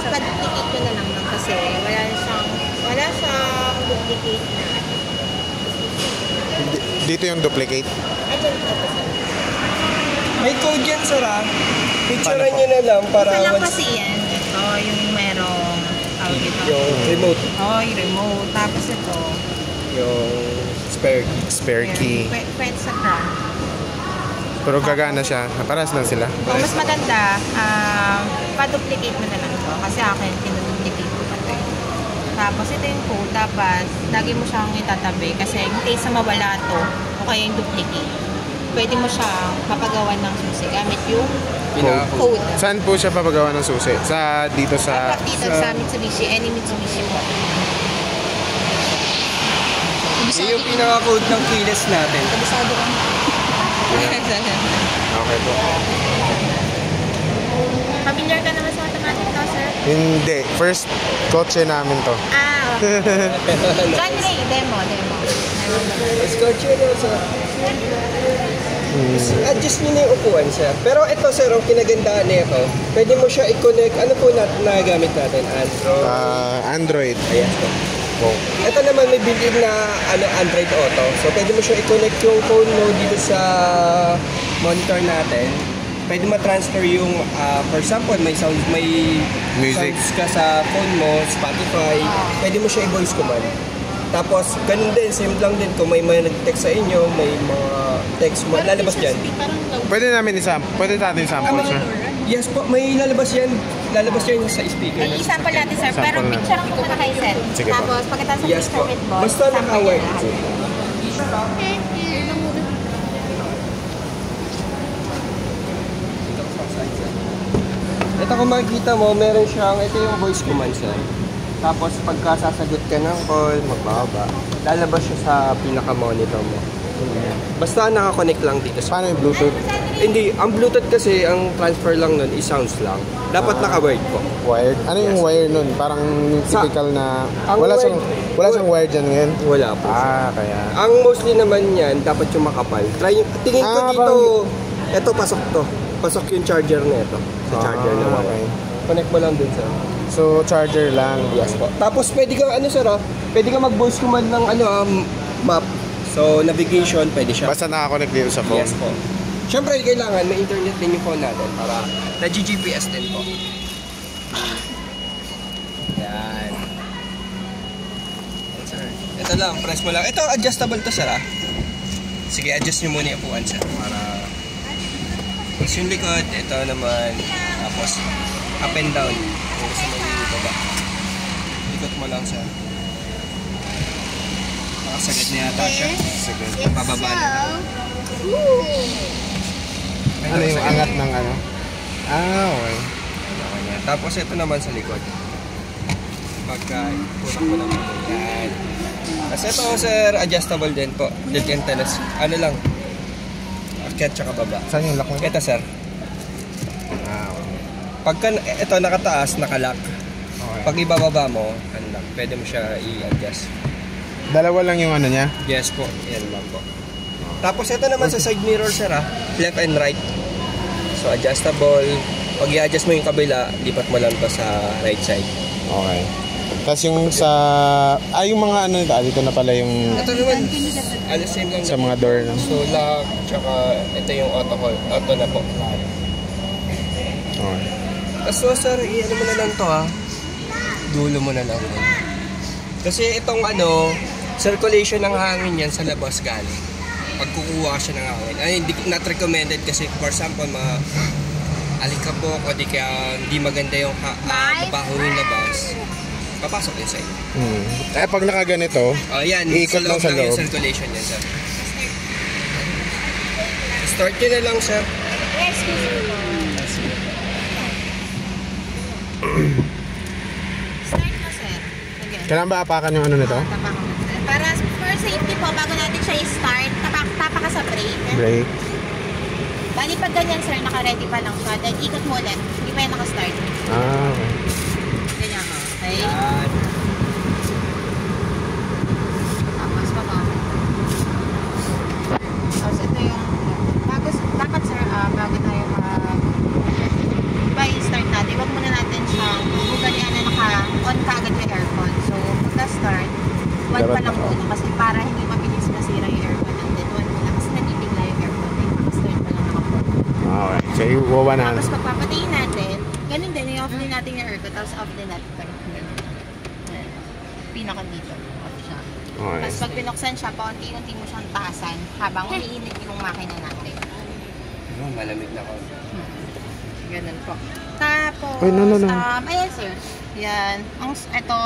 pa-duplicate ko na lang nun kasi wala siyang duplicate na. Dito yung duplicate. Ay, dyan ito. May code yan, sir, ha? Picturean nyo na lang para... Isa lang kasi yan. Ito, yung merong... Yung remote. Oo, yung remote. Tapos ito. Yung spare key. Spare key. Pwede sa front. Pero gagana siya. Paras lang sila. Kung mas maganda, pa-duplicate mo na lang ito. Kasi akin, pinaduplicate ko pa ito. Tapos ito yung code. Tapos, lagi mo siyang itatabi. Kasi in case na mawala ito, o kaya yung duplicate, pwede mo siyang papagawa ng susi gamit yung code. Saan po siya papagawa ng susi? Dito sa Mitsubishi. Any Mitsubishi po. Yung pinaka-code ng keyless natin. Kabisado ka mo. Okay po. Familiar ka naman sa automatic to, sir? Hindi. First kotse namin to. John Ray, demo. Escort yun, sir. Adjust nyo na yung upuan, sir. Pero ito, sir, ang kinagandaan nito, pwede mo siya i-connect. Ano po nagamit natin? Android? Android. Ayan po. Ito naman may built-in na Android Auto. So, pwede mo siya i-connect yung phone mo dito sa monitor natin. Pwede ma-transfer yung, for example, may music sounds ka sa phone mo, Spotify. Pwede mo siya i-voice command. Tapos, ganun din, same lang din. Kung may nag-text sa inyo, may mga text mo, lalabas dyan. Pwede natin sample, sir. Yes po, may lalabas yan. Lalabas yan sa speaker. I-sample natin, sir. Pero picture lang muna kayo, sir. Sige po. Tapos, pagkatapos ng Yes picture po. with boss, Basta naka-word. Ito kung makikita mo, meron siyang, ito yung voice command, sir. Tapos pagka sasagot ka ng call, magbaba, lalabas siya sa pinaka-monitor mo. Basta nakakonect lang dito. Paano yung Bluetooth? Hindi, ang Bluetooth kasi, ang transfer lang nun is sounds lang. Dapat naka-wired po. Wired? Ano yung wire nun? Parang typical na... Wala siyang wire dyan ngayon? Wala po. Kaya... Ang mostly naman yan, dapat yung makapal. Tingin ko dito, ito pasok to. Pasok yung charger na ito. Sa charger na wire. Okay. Connect mo lang dun, sir. So, charger lang. Yes po. Tapos pwede ka, sir, pwede ka mag-voice command ng map. So, navigation, pwede siya. Basta nakakonect dito sa phone. Yes po. Siyempre, kailangan may internet din yung phone natin para nag-GPS din po. Yan. Sir. Ito lang, press mo lang. Ito, adjustable to, sir, Sige, adjust nyo muna yung upuan, sir. Para... Tapos yung likod, ito naman. Tapos, up and down. Kung gusto mo yung baba. Likot mo lang, sir. Nakasagad niya yata siya. Sige. Pababa na. Ano yung angat ng ano? Okay. Tapos ito naman sa likod. Pagka putak mo naman. Yan. Kasi ito, sir, adjustable din po. Built-in teles. Ano lang. Akyat tsaka baba. Saan yung lock mo? Ito, sir. Okay. Pagka ito nakataas, nakalock. Okay. Pag ibababa mo, ano lang, pwede mo siya i-adjust. Dalawa lang yung ano niya? Yes po. Yan lang po. Tapos ito naman sa side mirror, sir, left and right. So adjustable. Pag i-adjust mo yung kabila, lipat mo lang to sa right side. Okay. Tapos yung sa... yung mga ano, dito na pala yung... Ito naman, same lang sa mga door, no? So lock, tsaka ito yung auto na po. Okay. So sir, i-ano mo na lang to, dulo mo na lang. Kasi itong circulation ng hangin yan sa labas galing. Pag kukuha siya ng hangin, not recommended kasi for example, alikabok o di kaya hindi maganda yung mabaho yung labas, papasok din sa iyo. Pag nakaganito, yan, iikot lang sa loob. Yung circulation yan, sir. Start nyo na lang, sir. Excuse me po. Start mo, sir. Kailangan ba apakan yung ano nito? Tapakan mo, sir. Para for safety po, bago natin siya i-start, tapa ka sa brake. Brake. Bali pag ganyan, sir, naka-ready pa lang siya. Then ikot mo ulit. Hindi pa yan naka-start. Okay. Ganyan ka. Okay? Yan. Tapos pa ba? Tapos ito yung dapat, sir, bago tayo i-start natin, huwag muna natin siyang bubugan on kaagad yung aircon. So, pagka-start, 1 pa lang muna kasi para hindi mabilis masira yung aircon. And then 1 muna kasi nagtitigla yung aircon. Then, pag-start pa lang nakapunta. Okay. So, iwawa na. Tapos pagpapatayin natin, ganun din, i-off din natin yung aircon. Tapos off din natin. Ayan. Pinaka dito. Off siya. Okay. Tapos pag pinuksan siya, paunti-unti mo siyang taasan habang umiinit yung makina natin. Malamig na ko. Ganun po. Tapos, Ay, no. ayan sir. Yan. Ito.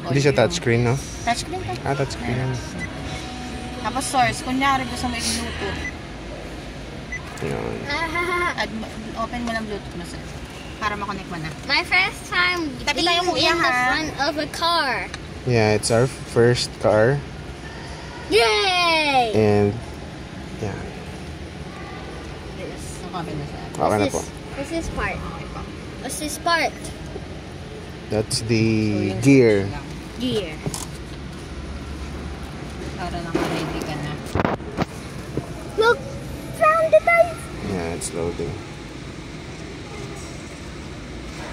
Hindi siya touchscreen, no? Touchscreen ka. Touchscreen. Ayan. Tapos source, kunyari gusto mo yung Bluetooth. Yun. Open mo lang Bluetooth mo sir. Para makonect mo na. My first time Tapi being tayo in kuya, the ha? front of a car. Yeah, it's our first car. Yay! And, yeah. Yes. Open na sir. Okay na po. What's this part? What's this part? That's the gear. Gear. Para naka-ready ka na. Look! Found the dice! Yeah, it's loading.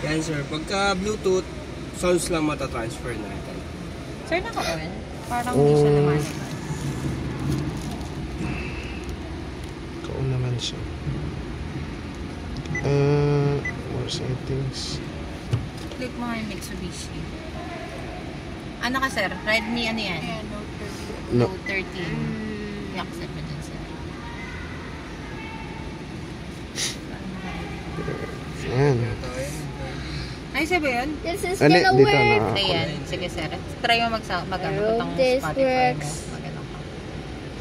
Yan sir, pagka Bluetooth, sounds lang matatransfer natin. Sir, naka-on? Parang hindi siya naman. Ikaw naman siya. More settings. Click mo yung Mitsubishi. Ano ka sir? Redmi ano yan? No. Note 13. I-accept mo dyan sir. Ayan. Ay, sabi yun? This is Ano, gonna dito work! na. Ayan. Sige sir. Try mo mag-ano hope itong this Spotify works. mo. Mag-ano ka.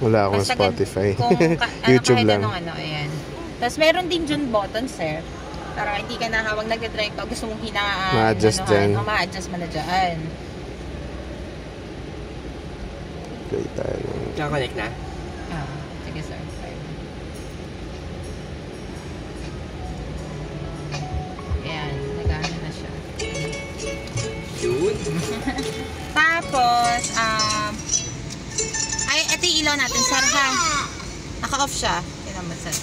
Wala akong Basta Spotify. Kung YouTube kahit lang. anong ano, ayan. Tapos meron din dyan button, sir. Para hindi ka na habang nagdadrive ka, gusto mong hinaan. Ma-adjust dyan. Ma-adjust mo na dyan. Play tayo. Kaka-connect na? Ah, sige, sir. Ayan, nag-ano na siya. Yun. Tapos, ay, ito yung ilaw natin, sir, ha? Naka-off siya. Tignan mo, sir.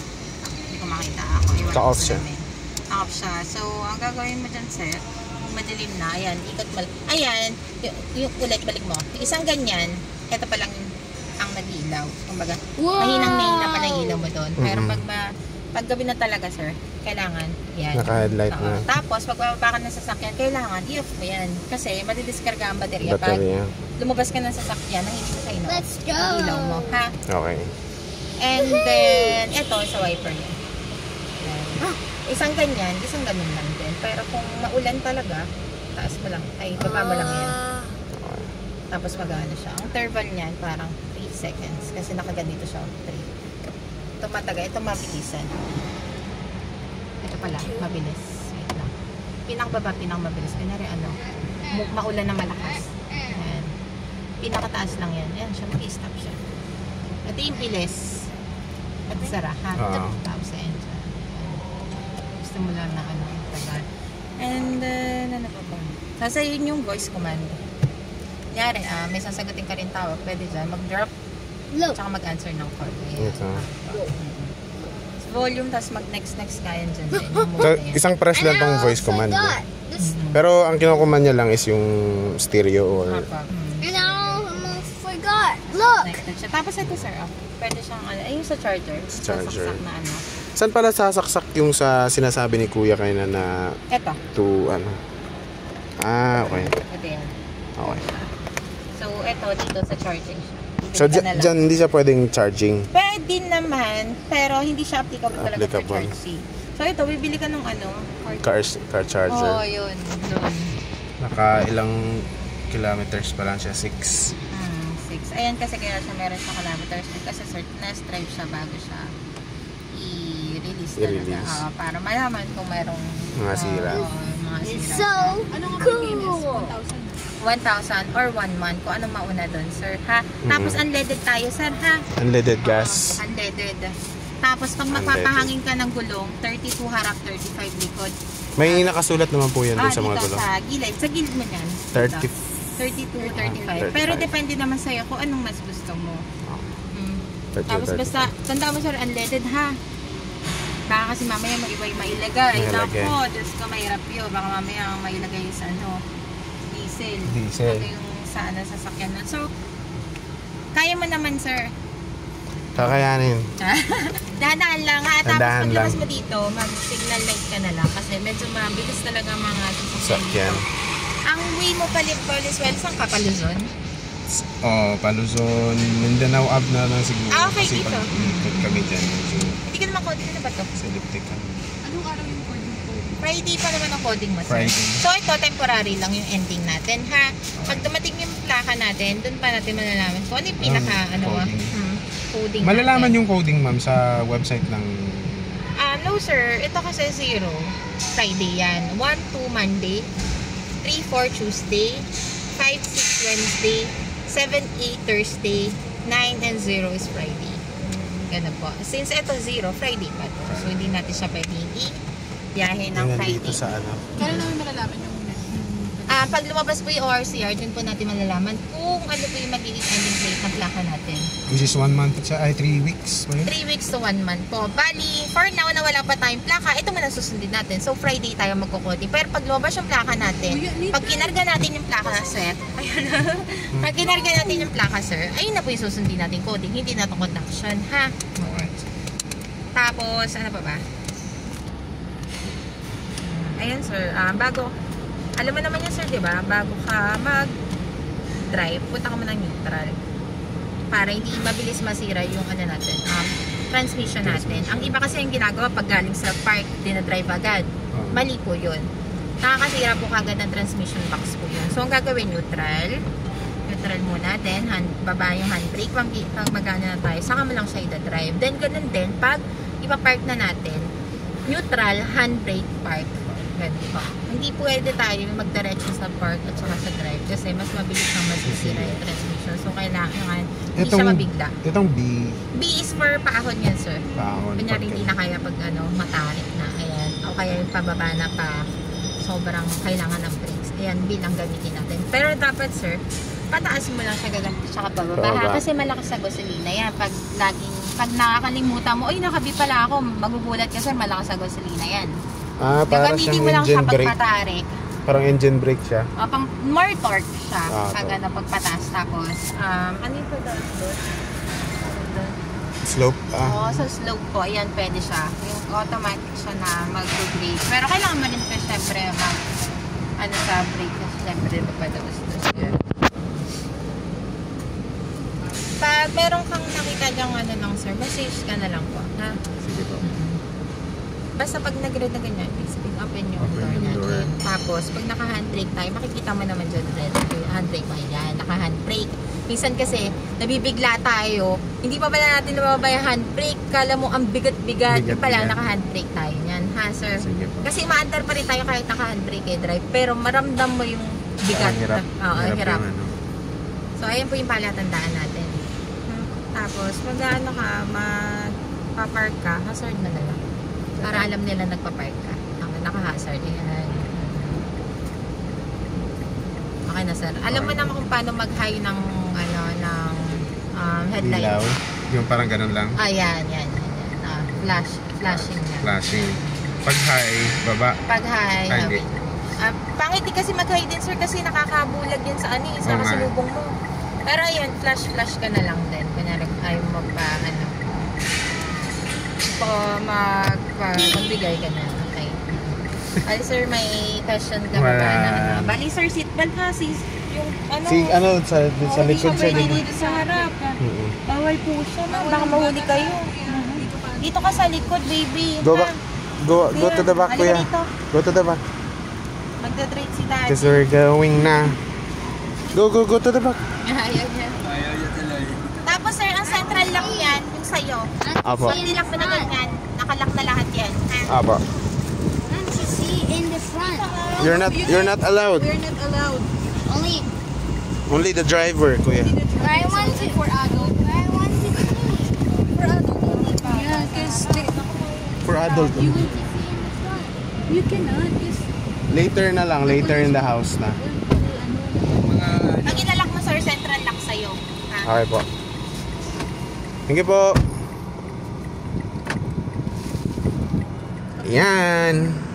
Hindi ko makita ako. Naka-off siya. Naka-off siya. So, ang gagawin mo dyan, sir, kung madilim na, ayan, ikot mo. Ayan, yung ulit, balik mo. Yung isang ganyan, ito pa lang ang nag-ilaw. Kumbaga, Wow! mahinang-mahina pa lang ilaw mo doon. Pero Mhm. pag gabi na talaga, sir, kailangan, yan. Naka-headlight Oo. na. Tapos, pag bababa ka ng sasakyan, kailangan i-off mo yan. Kasi, madidiskarga ang baterya. Pag Baterya. lumabas ka ng sasakyan, na hindi mo sa ino Let's go! ang ilaw mo, ha? Okay. And then, eto, sa wiper niya. Yan. Isang ganyan, isang ganun lang din. Pero kung maulan talaga, taas mo lang, ay, baba mo lang yan. Tapos mag-ano siya. Ang interval niyan, parang 3 seconds. Kasi nakaganito siya, 3. Ito mataga, ito mabilisan. Ito pala, mabilis. Wait lang. Pinakbaba, mabilis. Kunyari ano, maulan na malakas. Ayan. Pinakataas lang yan. Ayan siya, mag-stop siya. Ito yung bilis. At sara, ha? Oo. Tapos ayan siya. Gusto mo lang na ano, tagal. And then, ano pa ba? Sasayin yung voice command. Kunyari, may sasagutin ka rin tawag, pwede dyan, mag-drop, Look! tsaka mag-answer ng call. Ayan. Ito. Volume, tapos mag-next ka yan dyan. Din, yung So, mode na yan. isang press lang tong voice command. Forgot. This, Pero ang kinukuman niya lang is yung stereo or... Apa. and I almost forgot. Look! Connected siya. Tapos ito sir, pwede siyang, ayun sa charger. Sa charger. Sasaksak na ano. Saan pala sasaksak yung sa sinasabi ni Kuya kanina na Ito. to ano? Okay. Ito yan. Okay. So, ito, dito sa charging siya. So, Bibili ka na lang. dyan hindi siya pwedeng charging. Pwede naman, pero hindi siya applicable talaga for Applicable. charging. So, ito, bibili ka ng ano? Car charger. Oo, yun. Doon. Naka ilang kilometers pa lang siya? 6. 6. Ayan kasi kaya siya meron sa kilometers. Kasi na strive siya bago siya i-release talaga. I-release. Para malaman kung merong Mga sira. Mga It's sira. so cool! 1,000 or 1 month kung anong mauna doon, sir, ha? Tapos unleaded tayo, sir, ha? Unleaded gas. Unleaded. Tapos pag magpapahangin ka ng gulong, 32 harap, 35 likod. May nakasulat naman po yan dun sa mga dito gulong. sa gilid. Sa gilid mo yan. 30. 32, 35. 35. Pero depende naman sa'yo kung anong mas gusto mo. 30, Tapos 35. basta, tanda mo sir, unleaded ha. Baka kasi mamaya mag-iba yung mailagay. Mailagay. Nako, Diyos ko, mahirap yun. Baka mamaya mailagay yung sa diesel. Diesel. Ano yung sa sasakyan nun. So, kaya mo naman, sir. Kakayanin. Dahan-dahan lang ha. Tapos Dahan paglabas lang. mo dito, mag-signal light ka na lang. Kasi medyo mabilis talaga mga sasakyan Sakyan. dito. Ang way mo Valenzuela, saan ka pa, Luzon? Paluzon, Mindanao up na lang siguro. Ah, okay, Kasi dito. pag ikot kami dyan, medyo Hindi ka naman coding na ba to? sa elliptic kami. Anong araw yung coding ko? Friday pa naman ang coding mo, sir. Friday. So, ito, temporary lang yung ending natin, ha? Pag dumating yung plaka natin, dun pa natin malalaman kung ano yung pinaka, coding. coding Malalaman natin. yung coding, ma'am, sa website ng... No, sir. Ito kasi 0. Friday yan. 1, 2, Monday. 3, 4, Tuesday. 5, 6, Wednesday. 7, 8, Thursday. 9, and 0 is Friday. Ganun po. Since ito 0, Friday pa to. So, hindi natin siya pwedeng i-biyahe ng Tingnan Friday. dito sa ano. Kailan namin malalaman yung Pag lumabas po yung ORCR, dun po natin malalaman kung ano po yung magiging ending date ng plaka natin. Which is 1 month siya, ay 3 weeks. Ba yun? 3 weeks to 1 month po. Bali, for now na wala pa tayong plaka, ito man ang susundin natin. So, Friday tayo magkukoding. Pero pag lumabas yung plaka natin, pag kinarga natin yung plaka, sir, ayun na. Pag kinarga natin yung plaka, sir, ayun na po yung susundin natin coding. Hindi na ito conduction, ha? Alright. Tapos, ano pa ba? Ayan, sir. Alam mo naman yan, sir, di ba? Bago ka mag-drive, punta ka muna ng neutral. Para hindi mabilis masira yung transmission natin. Ang iba kasi yung ginagawa pag galing sa park, dinadrive agad. Mali po yun. Nakakasira po kagad ng transmission box po yun. So, ang gagawin, neutral. Neutral muna. Then, baba yung handbrake. Pag magana na tayo, saka mo lang siya i-drive. Then, ganun din, pag ipapark na natin, neutral, handbrake, park. Ganun po. Hindi pwede tayo magdiretso sa park at saka sa drive kasi mas mabilis nang masisira yung transmission. So, kailangan hindi siya mabigla. Itong B. B is for paahon yan, sir. Paahon. Kunyari hindi na kaya pag matarik na. Ayan. O kaya yung pababa na pa sobrang kailangan ng brakes. Ayan, B lang gamitin natin. Pero dapat, sir, pataas mo lang siya gagamit tsaka pababa. Pababa. Kasi malakas sa gasolina yan. Pag nakakalimutan mo, oy, nakabi pala ako, magugulat ka, sir, malakas sa gasolina yan. Para Gagamitin siyang mo lang siya engine pag brake. patarik. Parang engine brake siya. Pang more torque siya pag torque. pagpataas. Tapos, ano yung doon? Slope. Oo, sa slope po, ayan, pwede siya. Yung automatic siya na mag-brake. Pero kailangan mo rin pa syempre sa brake na syempre magpadawas-dawas yan. Pag meron kang nakita dyang lang, sir, message ka na lang po, ha? Sige po. Basta pag nag-red na ganyan, please open yung Open door yung door. natin. Tapos, pag naka-handbrake tayo, makikita mo naman dyan red. Yung handbrake mo, yan, naka-handbrake. Minsan kasi, nabibigla tayo, hindi pa pala natin nabababa yung handbrake. Kala mo ang bigat-bigat. Yung pala, Bigat-bigat. naka-handbrake tayo. Yan, ha, sir? Sige po. Kasi maandar pa rin tayo kahit naka-handbrake drive. Pero maramdam mo yung bigat. Ang hirap. Oo, ang hirap. yung ano. So, ayan po yung palatandaan natin. Tapos, pag magpa-park ka, hazard na lang. Para alam nila nagpa-park ka. Naka-hazard. Ayan. Okay na, sir. Alam mo naman kung paano mag-high ng headlight. Ilaw. Yung parang ganun lang. Yan. Flashing na. Flashing. Pag high, baba. Pag high, Hindi. pangit din kasi mag-high din, sir, kasi nakakabulag yun sa sa Oo nga. kasalubong mo. Pero ayun, flash ka na lang din. Kunyari, ayaw mo magbigay ka na. Okay. Bali, sir, may question ka ba na Bali, sir, seatbelt ha, sis. Yung sa hindi likod siya siya. pwede dito sa harap. Bawal po siya, baka mahuli kayo. Dito ka sa likod, baby. Go ha? back. Go to the back, Halika kuya. dito. Go to the back. Magdadrive si daddy. Because we're going na. Go to the back. Ayaw niya. Tapos, sir, ang central lock yan, yung sa'yo. Apo. Hindi lock na ganyan. Nakalock na lahat yan. Ha? Apo. Can't you see in the front? You're not allowed. We're not allowed. Only Only the driver, kuya. where I want to. For adult. Where I want to see. For adult only pa. Yeah, because For adult. you want to see in the front. You cannot. Just Later na lang. Later in the house na. Pag ilalak mo, sir, central lock sa'yo. Ha? Okay po. Thank you po. Yan.